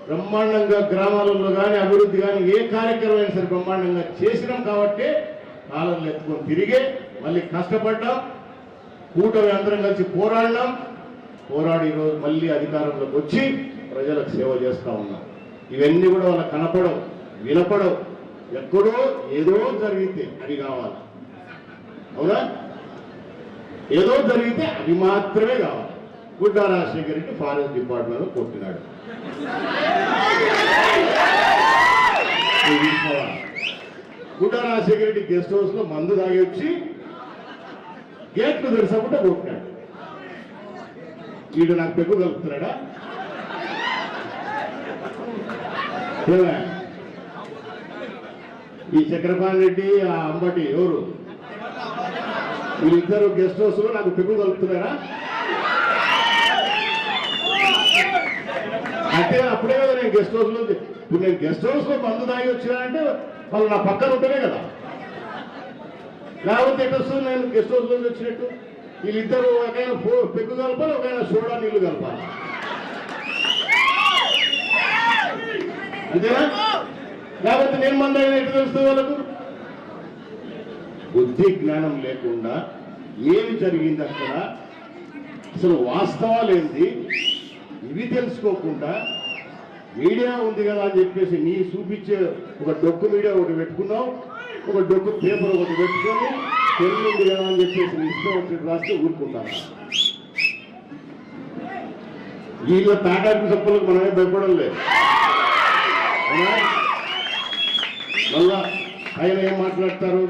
బ్రహ్మాండంగా గ్రామాలలో కానీ అభివృద్ధి కానీ ఏ కార్యక్రమం అయినా సరే బ్రహ్మాండంగా చేసినాం కాబట్టి కాలంలో ఎత్తుకొని తిరిగే మళ్ళీ కష్టపడ్డాం, కూటమి అందరం కలిసి పోరాడినాం, పోరాడి ఈరోజు మళ్ళీ అధికారంలోకి వచ్చి ప్రజలకు సేవ చేస్తూ ఉన్నాం. ఇవన్నీ కూడా వాళ్ళకి కనపడవు, వినపడవు. ఎక్కడో ఏదో జరిగితే అది కావాలి, అవునా? ఏదో జరిగితే అది మాత్రమే కావాలి. గుడ్డా రాజశేఖర్ రెడ్డి ఫారెస్ట్ డిపార్ట్మెంట్ కొట్టినాడు. గుడ్డా రాజశేఖర్ రెడ్డి గెస్ట్ హౌస్ లో మందు తాగి వచ్చి గేట్లు తెరసకుండా కొట్టినాడు. వీడు నాకు పెగ్గు కలుపుతున్నాడా? ఈ చక్రపాణి రెడ్డి ఆ అంబటి ఎవరు వీళ్ళిద్దరు గెస్ట్ హౌస్ లో నాకు పెగ్గు కలుపుతున్నారా? అంటే అప్పుడే కదా నేను గెస్ట్ హౌస్ లో, ఇప్పుడు నేను గెస్ట్ హౌస్ లో మందు తాగి వచ్చినానంటే వాళ్ళు నా పక్కన ఉంటేనే కదా, లేకపోతే ఎటు వస్తుంది నేను గెస్ట్ హౌస్ లో వచ్చినట్టు? వీళ్ళిద్దరు ఒకైనా పెగ్గు కలపాలి, ఒకైనా సోడా నీళ్లు కలపాలి, అంతేనా? లేకపోతే నేను మంది అయినా ఎటు తెలుస్తుంది వాళ్ళకు? బుద్ధి జ్ఞానం లేకుండా ఏమి జరిగింది అక్కడ, అసలు వాస్తవాలు ఏంటి ఇవి తెలుసుకోకుండా మీడియా ఉంది కదా అని చెప్పేసి నీ చూపించే ఒక డొక్కు మీడియా ఒకటి పెట్టుకున్నావు, ఒక డొక్కు పేపర్ ఒకటి పెట్టుకొని తెలుగు ఉంది కదా అని చెప్పేసి నీ ఇష్టం వచ్చి రాస్తే ఊరుకుంటాను. వీళ్ళ తాటాకు చప్పులకు మనమే భయపడం లేదు. మళ్ళా ఆయన ఏం మాట్లాడతారు?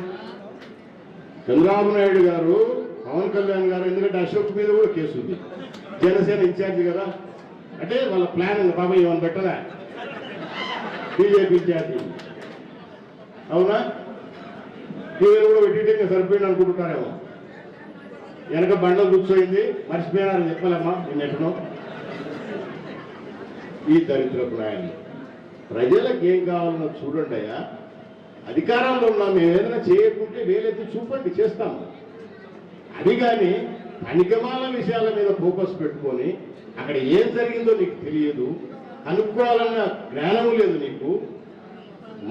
చంద్రబాబు నాయుడు గారు, పవన్ కళ్యాణ్ గారు, ఎందుకంటే అశోక్ మీద కూడా కేసు ఉంది, జనసేన ఇన్ఛార్జి కదా, అంటే వాళ్ళ ప్లాన్ ఉంది. బాబా ఏమని పెట్టదా బీజేపీ ఇన్ఛార్జి, అవునా? టీవీలో కూడా పెట్టింటే సరిపోయింది అనుకుంటున్నారేమో. వెనక బండలు కూర్చోయింది, మర్చిపోయినారని చెప్పలేమ్మా నిన్నెట్టను. ఈ దరిద్రపు నాయన ప్రజలకు ఏం కావాలన్నా చూడండి అయ్యా. అధికారంలో ఉన్నాం, మేము ఏదైనా చేయకుంటే వేలెత్తి చూపండి, చేస్తాము. అది కానీ పనికిమాల విషయాల మీద ఫోకస్ పెట్టుకొని అక్కడ ఏం జరిగిందో నీకు తెలియదు, కనుక్కోవాలన్న జ్ఞానం లేదు నీకు.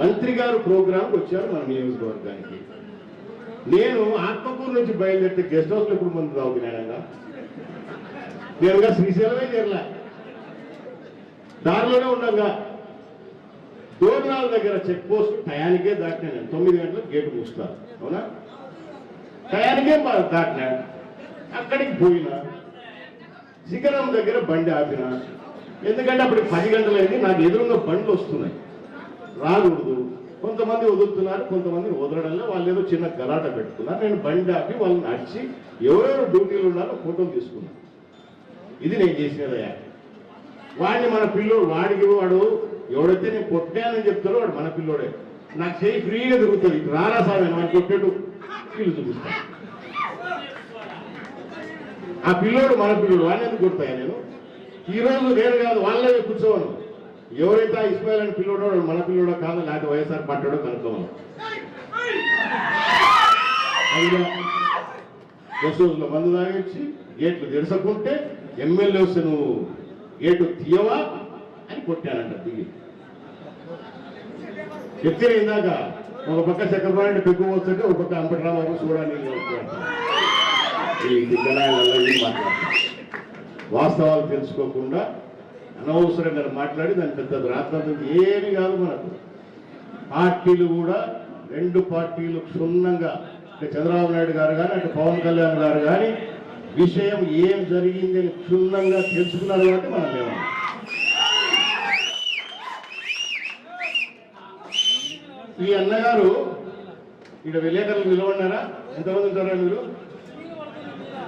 మంత్రి గారు ప్రోగ్రాంకి వచ్చారు మన నియోజకవర్గానికి. నేను ఆత్మకూరు నుంచి బయలుదేరితే గెస్ట్ హౌస్లో ఇప్పుడు మంది తాగుతున్నానంగా, నేనుగా శ్రీశైలమే చేరలే, దారిలోనే ఉండగా దోర్నాల దగ్గర చెక్ పోస్ట్ టయానికే దాటినా. నేను 9 గంటలకు గేటు మూస్తారు, అవునా? టయానికే దాటినా. అక్కడికి పోయినా శిఖరం దగ్గర బండి ఆపిన, ఎందుకంటే అప్పుడు 10 గంటలైంది. నాకు ఎదురుగా బండ్లు వస్తున్నాయి, రాకూడదు. కొంతమంది వదులుతున్నారు, కొంతమంది వదలడంలో వాళ్ళు ఏదో చిన్న గలాట పెట్టుకున్నారు. నేను బండి ఆపి వాళ్ళని నడిచి ఎవరెవరు డ్యూటీలు ఉన్నారో ఫోటోలు తీసుకున్నాను. ఇది నేను చేసినదయ్యా. వాడిని మన పిల్లోడు, వాడికి వాడు ఎవడైతే నేను కొట్టానని చెప్తారో వాడు మన పిల్లోడే. నాకు చేయి ఫ్రీగా తిరుగుతుంది, రారా సార్ వాడిని కొట్టేటు వీళ్ళు చూపిస్తాను. ఆ పిల్లోడు మన పిల్లోడు, వాడిని ఎందుకు కొడతాయా నేను? ఈరోజు నేను కాదు వాళ్ళే కూర్చోవను. ఎవరైతే ఆ ఇస్మాయిల్ అని పిల్లోడో మన పిల్లోడో కాదు, లేకపోతే వైఎస్ఆర్ పట్టాడో కనుక్కోవాలి. అయినా గెస్ట్ హౌస్లో మందు తాగించి గేట్లు తెరసకుంటే ఎమ్మెల్యే వస్తే నువ్వు గేటు తీయవా అని కొట్టానంట. దిగి చెప్తే ఇందాక ఒక పక్క చక్రపాణి పెగ్గు వస్తుంటే ఒక పక్క అంబటరావు చూడాలి మాట్లాడతారు. వాస్తవాలు తెలుసుకోకుండా అనవసరంగా మాట్లాడి దాని పెద్ద రాత్రంతో ఏమి కాదు. మనకు పార్టీలు కూడా 2 పార్టీలు క్షుణ్ణంగా, అంటే చంద్రబాబు నాయుడు గారు కానీ అంటే పవన్ కళ్యాణ్ గారు కానీ విషయం ఏం జరిగింది అని క్షుణ్ణంగా తెలుసుకున్నారు కాబట్టి మనం లేవు. ఈ అన్నగారు ఇక్కడ విలేకరులు నిలబడినారా? ఎంతమంది ఉంటారా మీరు?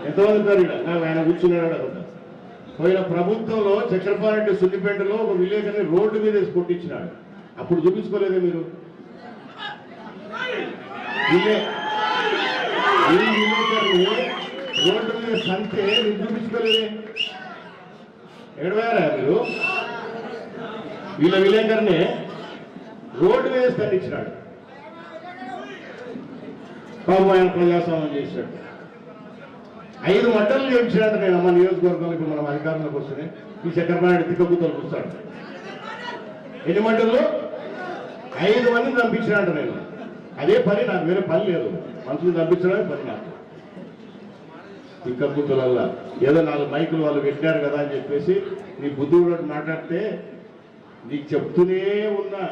ఎంతమంది ఉంటారు ఇక్కడ? ఆయన కూర్చున్నాడు. పోయిన ప్రభుత్వంలో చక్రపాణి సున్నిపేటలో ఒక విలేకరిని రోడ్డు మీద వేసి కొట్టించినాడు. అప్పుడు చూపించుకోలేదే మీరు? రోడ్డు మీద సంతే మీరు చూపించుకోలేదే? ఎడవారా మీరు? వీళ్ళ విలేకరిని రోడ్డు మీద ఖండించినాడు. బాబు ఆయన ప్రజాస్వామ్యం చేశాడు. 5 మంటలు చేయించినట్టు నేను అమ్మ నియోజకవర్గంలో ఇప్పుడు మనం అధికారంలోకి వస్తున్నాయి. ఈ చక్రపాణి తిక్కగుతలకు వస్తాడు. ఎన్ని మంటల్లో 5 మందిని చంపించానంట నేను. అదే పని నాకు, వేరే పని లేదు. మనుషులు చంపించడమే పని నాకు. ఇంకా కూతురల్లా ఏదో 4 మైకులు వాళ్ళు పెట్టారు కదా అని చెప్పేసి నీ బుద్ధి కూడా మాట్లాడితే నీకు చెప్తూనే ఉన్నా.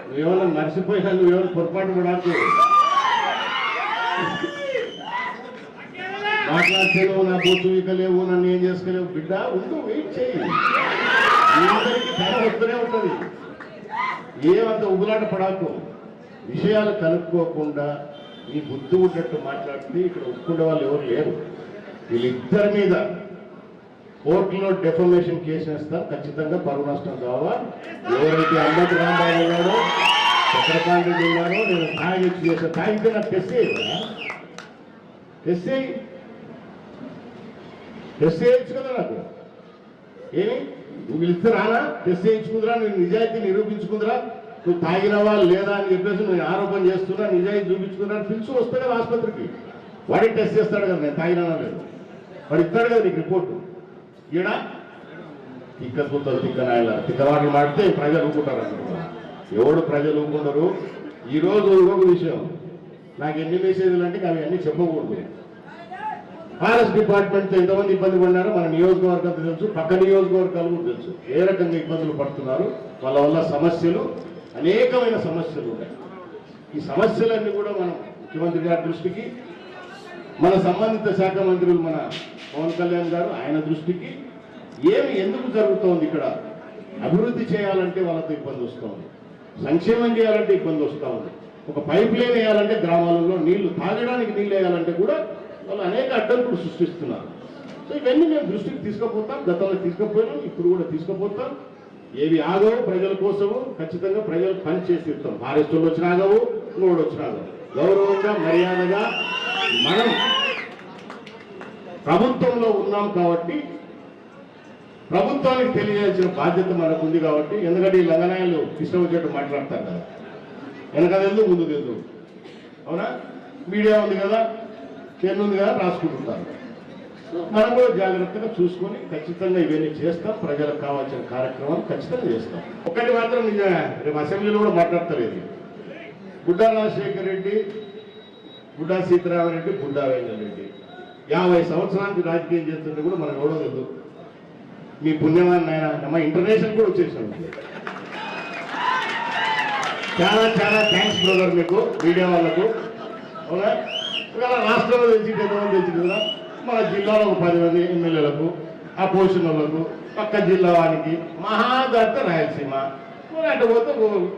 నువ్వేమన్నా మర్చిపోయినా, నువ్వేమన్నా పొరపాటు పడాకు. మాట్లాడితేలేవు, నా బొత్తు ఇకలేవు, నన్ను ఏం చేసుకోలేవు. బిడ్డ ఉండు, వెయిట్ చేయి. అందరికీ తెర వస్తూనే ఉంటుంది. ఏమంత ఉబులాట పడాకు. విషయాలు కనుక్కోకుండా నీ బుద్ధి ఉన్నట్టు మాట్లాడితే ఇక్కడ ఒప్పుకునే వాళ్ళు ఎవరు లేరు. వీళ్ళిద్దరి మీద కోర్టులో డెఫమేషన్ కేసు వేస్తారు. ఖచ్చితంగా పరువు నష్టం కావాలి. ఎవరైతే అమ్మటి రాంబాబు ఉన్నాడో, చక్రపాణి రెడ్డి ఉన్నారో, నేను తాగిచ్చి చేసే తాగితే నాకు టెస్ట్ చేయొచ్చు కదా. నాకు ఏమి నువ్వు పిలిస్తే రానా? టెస్ట్ చేయించుకుందిరా, నేను నిజాయితీ నిరూపించుకుందిరా, నువ్వు తాగినవా లేదా అని చెప్పేసి నేను ఆరోపణ చేస్తున్నా, నిజాయితీ చూపించుకున్నా పిలిచి వస్తే కదా ఆసుపత్రికి. వాడికి టెస్ట్ చేస్తాడు కదా నేను తాగినా లేదు. వాడు ఇస్తాడు కదా నీకు రిపోర్టు. ఈడ తిక్క కూతురు తిక్క నాయన తిక్కవాటలు మాడితే ప్రజలు ఊరుకుంటారు అనుకుంటారు. ఎవడు ప్రజలు ఊరుకుంటారు. ఈరోజు ఇంకొక విషయం, నాకు ఎన్ని మెసేజ్లు అంటే అవి అన్నీ చెప్పకూడదు. ఫారెస్ట్ డిపార్ట్మెంట్తో ఎంతమంది ఇబ్బంది పడినారో మన నియోజకవర్గంతో తెలుసు, పక్క నియోజకవర్గాలు కూడా తెలుసు ఏ రకంగా ఇబ్బందులు పడుతున్నారు. వాళ్ళ వల్ల సమస్యలు, అనేకమైన సమస్యలు ఉన్నాయి. ఈ సమస్యలన్నీ కూడా మనం ముఖ్యమంత్రి గారి దృష్టికి, మన సంబంధిత శాఖ మంత్రులు మన పవన్ కళ్యాణ్ గారు ఆయన దృష్టికి, ఏమి ఎందుకు జరుగుతోంది ఇక్కడ, అభివృద్ధి చేయాలంటే వాళ్ళతో ఇబ్బంది వస్తూ ఉంది, సంక్షేమం చేయాలంటే ఇబ్బంది వస్తూ ఉంది, ఒక పైప్ లైన్ వేయాలంటే గ్రామాలలో నీళ్లు తాగడానికి నీళ్ళు వేయాలంటే కూడా వాళ్ళు అనేక అడ్డంకులు సృష్టిస్తున్నారు. సో ఇవన్నీ మేము దృష్టికి తీసుకుపోతాం. గతంలో తీసుకుపోయినాం, ఇప్పుడు కూడా తీసుకుపోతాం. ఏవి ఆగవు ప్రజల కోసము ఖచ్చితంగా ప్రజలు పని చేసి ఇస్తాం. ఫారెస్ట్ వాళ్ళు వచ్చిన ఆగవు, ఇంకోటి వచ్చిన ఆగవు. గౌరవంగా మర్యాదగా మనం ప్రభుత్వంలో ఉన్నాం కాబట్టి ప్రభుత్వానికి తెలియజేయాల్సిన బాధ్యత మనకు ఉంది కాబట్టి. ఎందుకంటే ఈ లంగనాయలు ఇష్టం వచ్చేట్టు మాట్లాడతారు కదా, వెనక తెలుదు ముందు తెలుదు, అవునా? మీడియా ఉంది కదా, పెన్ను ఉంది కదా, రాసుకుంటుంటారు. మనం కూడా జాగ్రత్తగా చూసుకొని ఖచ్చితంగా ఇవన్నీ చేస్తాం. ప్రజలకు కావాల్సిన కార్యక్రమాలు ఖచ్చితంగా చేస్తాం. ఒకటి మాత్రం రేపు అసెంబ్లీలో కూడా మాట్లాడతలేదు. బుడ్డా రాజశేఖర రెడ్డి, బుడ్డా సీతారామరెడ్డి, బుడ్డా వెంకటరెడ్డి 50 సంవత్సరానికి రాజకీయం చేస్తుంటే కూడా మనం ఎవడో తెలియదు. మీ పుణ్యమాన్ని ఆయన మా ఇంటర్నేషనల్ కూడా వచ్చేసాం. చాలా చాలా థ్యాంక్స్ బ్రదర్ మీకు, మీడియా వాళ్ళకు. అవునా? ఇవాళ రాష్ట్రంలో తెలిసి ఎంతమంది తెలిసింది కదా, మన జిల్లాలో ఒక 10 మంది ఎమ్మెల్యేలకు, ఆ పొజిషన్లకు, పక్క జిల్లా వానికి, మహాదాత రాయలసీమ అంటే పోతే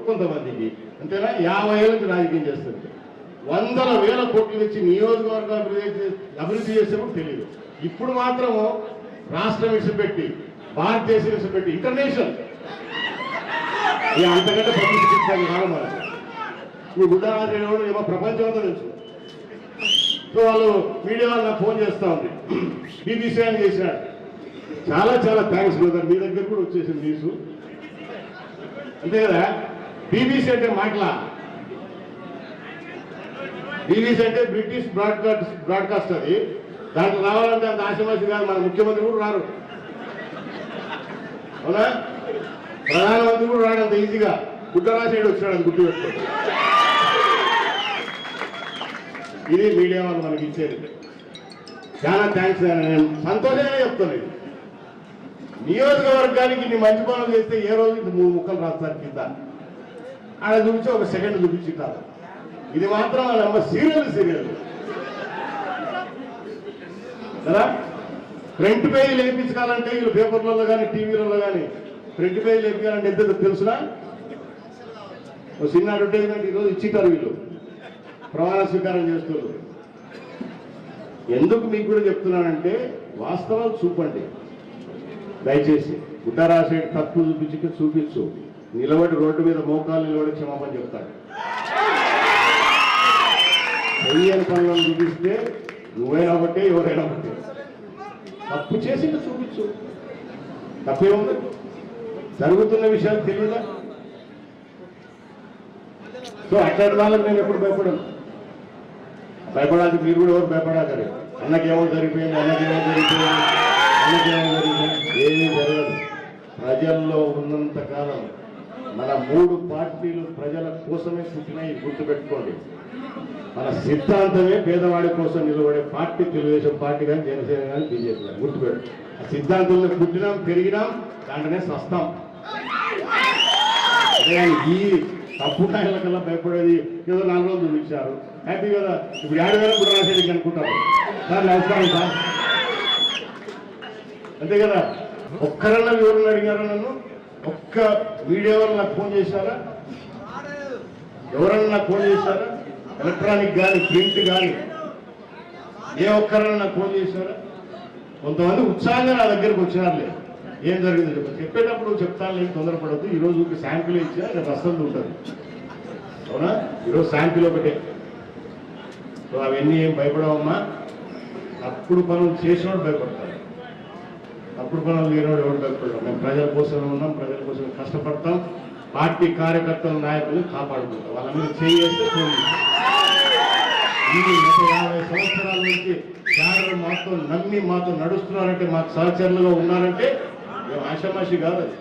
కొంతమందికి, అంతేనా? 50 ఏళ్ళకి రాజకీయం చేస్తుంది. 100,000 కోట్లు ఇచ్చి నియోజకవర్గాలు అభివృద్ధి చేసేప్పుడు తెలియదు. ఇప్పుడు మాత్రము రాష్ట్రం విడిచిపెట్టి, భారతదేశం విడిచిపెట్టి ఇంటర్నేషనల్ అంతకంటే పబ్లిసిటీ కాదు మనకు. ఈ బుడ్డరాజు ఏమో ప్రపంచం అంతా తెలుసు. సో వాళ్ళు మీడియా వాళ్ళు నాకు ఫోన్ చేస్తూ ఉంది, బీబీసీ అని చేసినాడు. చాలా చాలా థ్యాంక్స్ బ్రదర్, మీ దగ్గర కూడా వచ్చేసింది న్యూస్. అంతే కదా, బీబీసీ అంటే మాటలా. బీబీసీ అంటే బ్రిటిష్ బ్రాడ్కాస్ట్ అది. దాంట్లో రావాలంటే అంత ఆశమాసి కాదు. మన ముఖ్యమంత్రి కూడా రారు, అవునా? ప్రధానమంత్రి కూడా రాడంత ఈజీగా. బుడ్డరాజు వచ్చినాడు, అది గుర్తుపెట్టుకోండి. ఇది మీడియా వాళ్ళు మనకి ఇచ్చేది. చాలా థ్యాంక్స్. నేను సంతోషంగా చెప్తాను. ఇది నియోజకవర్గానికి నీ మంచి పనులు చేస్తే ఏ రోజు 3 ముక్కలు రాస్తారు కింద, ఆడ చూపించి ఒక సెకండ్ చూపించుంటారు. ఇది మాత్రం వాళ్ళ సీరియల్ కదా. ఫ్రంట్ పేజీ లేపించాలంటే వీళ్ళు పేపర్లలో కానీ టీవీలలో కానీ ఫ్రంట్ పేజీ లేపించాలంటే ఎంత తెలుసునా? ఒక చిన్న అడ్వర్టైజ్మెంట్ ఈరోజు ఇచ్చిటారు వీళ్ళు, ప్రమాణ స్వీకారం చేస్తున్నారు. ఎందుకు మీకు కూడా చెప్తున్నానంటే వాస్తవాలు చూపండి దయచేసి. బుడ్డా రాజశేఖర్ తప్పు చూపించు, నిలబడి రోడ్డు మీద మోకాలు నిలబడి క్షమాపణ చెప్తాడు. చెయ్యని పనులను చూపిస్తే నువ్వైనా ఒకటే, ఎవరైనా ఒకటే. తప్పు చేసి చూపించు, తప్పే ఉంది. జరుగుతున్న విషయాలు తెలియదా? సో అట్లాంటి వాళ్ళకి నేను ఎప్పుడు భయపడను. భయపడాలి మీరు కూడా, ఎవరు భయపడాలి. అన్నకేమో జరిగిపోయింది, అన్నకేమో జరిగిపోయింది, ఏమీ జరగదు. ప్రజల్లో ఉన్నంత కాలం మన 3 పార్టీలు ప్రజల కోసమే పుట్టినాయి, గుర్తుపెట్టుకోండి. మన సిద్ధాంతమే పేదవాడి కోసం నిలబడే పార్టీ తెలుగుదేశం పార్టీ కానీ, జనసేన కానీ, బీజేపీ కానీ, గుర్తుపెట్టు. ఆ సిద్ధాంతంలో పుట్టినాం, పెరిగినాం, దాంట్లోనే సస్తాం. ఈ తప్పు కాయల కల్లా భయపడేది ఏదో 4 రోజులు చూపించారు, హ్యాపీ కదా. ఇప్పుడు 7,000 కూడా రాసేది అనుకుంటారు సార్, నమస్కారం సార్, అంతే కదా. ఒక్కరన్నా వివరణ అడిగారా నన్ను? ఒక్క మీడియా వాళ్ళు నాకు ఫోన్ చేశారా? ఎవరన్నా నాకు ఫోన్ చేశారా? ఎలక్ట్రానిక్ కానీ, ప్రింట్ కానీ ఏ ఒక్కరన్నా నాకు ఫోన్ చేశారా? కొంతమంది ఉత్సాహంగా నా దగ్గరకు వచ్చినారులే, ఏం జరిగింది చెప్పేటప్పుడు చెప్తాను, లేదు తొందరపడద్దు. ఈరోజు శాంపిల్ ఇచ్చా, రేపు వస్తుంది ఉంటుంది, అవునా? ఈరోజు శాంపిల్ ఒకటే. సో అవన్నీ ఏం భయపడవమ్మా. అప్పుడు పనులు చేసినోడు భయపడతారు, అప్పుడు పనులు లేనివాడు ఎవరు భయపడడం. మేము ప్రజల కోసమే ఉన్నాం, ప్రజల కోసం కష్టపడతాం, పార్టీ కార్యకర్తల నాయకులు కాపాడుకుంటాం. వాళ్ళ మీద చేస్తే ఈ 150 సంవత్సరాల నుంచి క్యాడర్ మాతో నమ్మి మాతో నడుస్తున్నారంటే, మాకు సహచరులుగా ఉన్నారంటే ఆషామాషి కాదు అది.